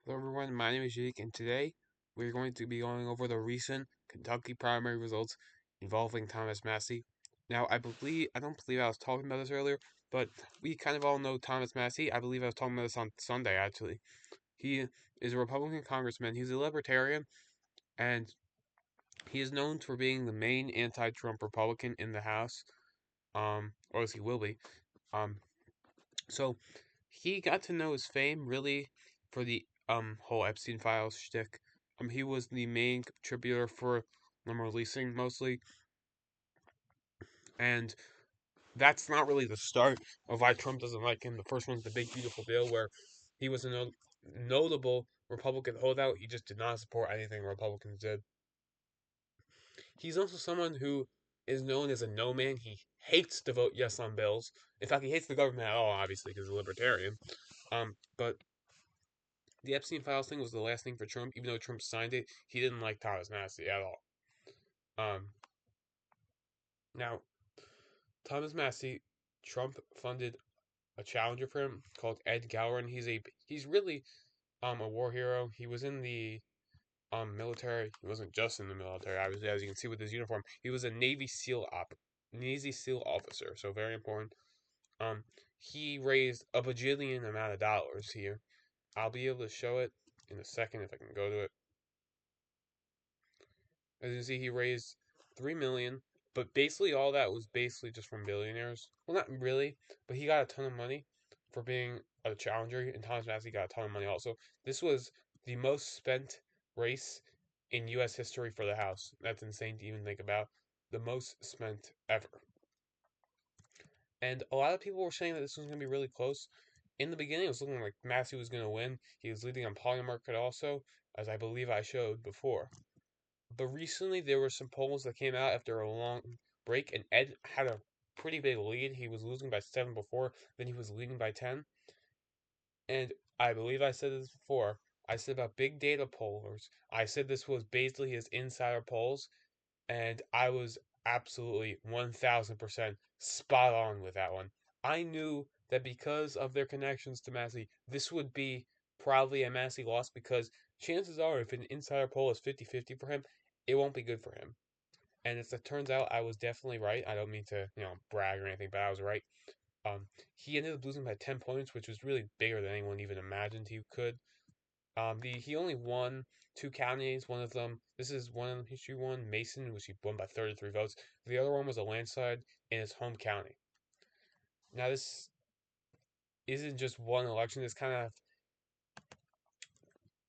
Hello everyone, my name is Jake, and today we're going to be going over the recent Kentucky primary results involving Thomas Massie. Now, I don't believe I was talking about this earlier, but we kind of all know Thomas Massie. I believe I was talking about this on Sunday, actually. He is a Republican congressman. He's a libertarian, and he is known for being the main anti-Trump Republican in the House, or as he will be. Um, so he got to know his fame really for the whole Epstein files shtick. He was the main contributor for them releasing mostly, and that's not really the start of why Trump doesn't like him. The first one's the big beautiful bill, where he was a notable Republican holdout. He just did not support anything Republicans did. He's also someone who is known as a no man. He hates to vote yes on bills. In fact, he hates the government at all, obviously, because he's a libertarian. But the Epstein files thing was the last thing for Trump. Even though Trump signed it, he didn't like Thomas Massie at all. Um, Now Thomas Massie, Trump funded a challenger for him called Ed Gowron. He's really a war hero. He was in the military. He wasn't just in the military, obviously, as you can see with his uniform. He was a Navy SEAL officer, so very important. Um, he raised a bajillion amount of dollars here. I'll be able to show it in a second if I can go to it. As you can see, he raised 3 million, but basically all that was basically just from billionaires. Well, not really, but he got a ton of money for being a challenger, and Thomas Massie got a ton of money also. This was the most spent race in U.S. history for the House. That's insane to even think about. The most spent ever. And a lot of people were saying that this was going to be really close. In the beginning, it was looking like Massie was going to win. He was leading on polling market also, as I believe I showed before. But recently there were some polls that came out after a long break, and Ed had a pretty big lead. He was losing by 7 before, then he was leading by 10. And I believe I said this before. I said about big data pollers. I said this was basically his insider polls, and I was absolutely 1000% spot on with that one. I knew that because of their connections to Massey, this would be probably a Massey loss because chances are if an insider poll is 50-50 for him, it won't be good for him. And as it turns out, I was definitely right. I don't mean to, brag or anything, but I was right. He ended up losing by 10 points, which was really bigger than anyone even imagined he could. He only won two counties. One of them, this is one of them history won, Mason, which he won by 33 votes. The other one was a landslide in his home county. Now, this isn't just one election. This kind of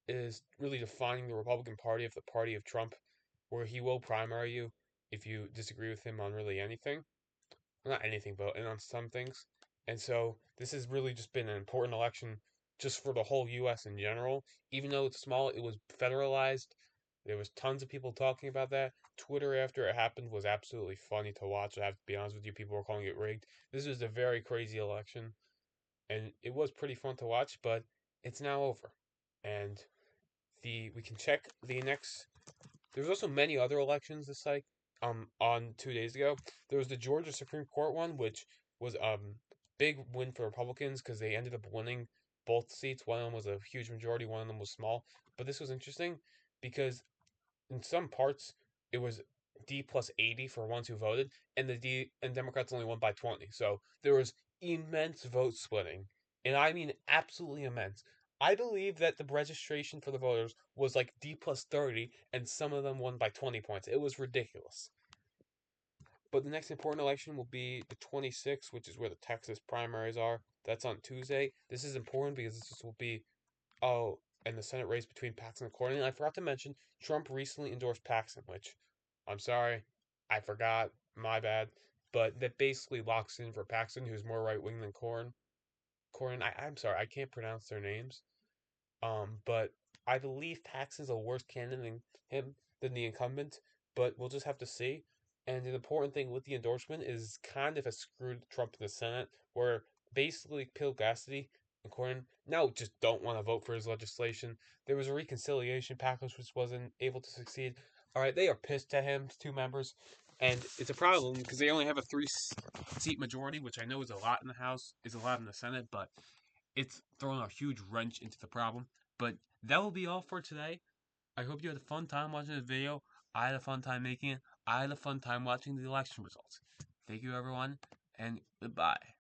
is really defining the Republican Party of the party of Trump, where he will primary you if you disagree with him on really anything. Well, not anything, but and on some things. And so this has really just been an important election just for the whole U.S. in general. Even though it's small, it was federalized. There was tons of people talking about that. Twitter after it happened was absolutely funny to watch. I have to be honest with you, people were calling it rigged. This was a very crazy election, and it was pretty fun to watch. But it's now over, and the we can check the next. There's also many other elections this cycle. On 2 days ago, there was the Georgia Supreme Court one, which was big win for Republicans because they ended up winning both seats. One of them was a huge majority, one of them was small. But this was interesting because in some parts it was D plus 80 for ones who voted, and the Democrats only won by 20. So there was immense vote splitting, and I mean absolutely immense. I believe that the registration for the voters was like D plus 30, and some of them won by 20 points. It was ridiculous. But the next important election will be the 26th, which is where the Texas primaries are. That's on Tuesday. This is important because this will be and the Senate race between Paxton and Cornyn. I forgot to mention Trump recently endorsed Paxton, which I'm sorry, I forgot, my bad. But that basically locks in for Paxton, who's more right wing than Cornyn. I'm sorry, I can't pronounce their names. But I believe Paxton's a worse candidate than him than the incumbent. But we'll just have to see. And the important thing with the endorsement is kind of has screwed Trump in the Senate, where basically Bill Cassidy and Cornyn now just don't want to vote for his legislation. There was a reconciliation package which wasn't able to succeed. All right, they are pissed at him, two members, and it's a problem because they only have a three-seat majority, which I know is a lot in the House, is a lot in the Senate, but it's thrown a huge wrench into the problem. But that will be all for today. I hope you had a fun time watching this video. I had a fun time making it. I had a fun time watching the election results. Thank you, everyone, and goodbye.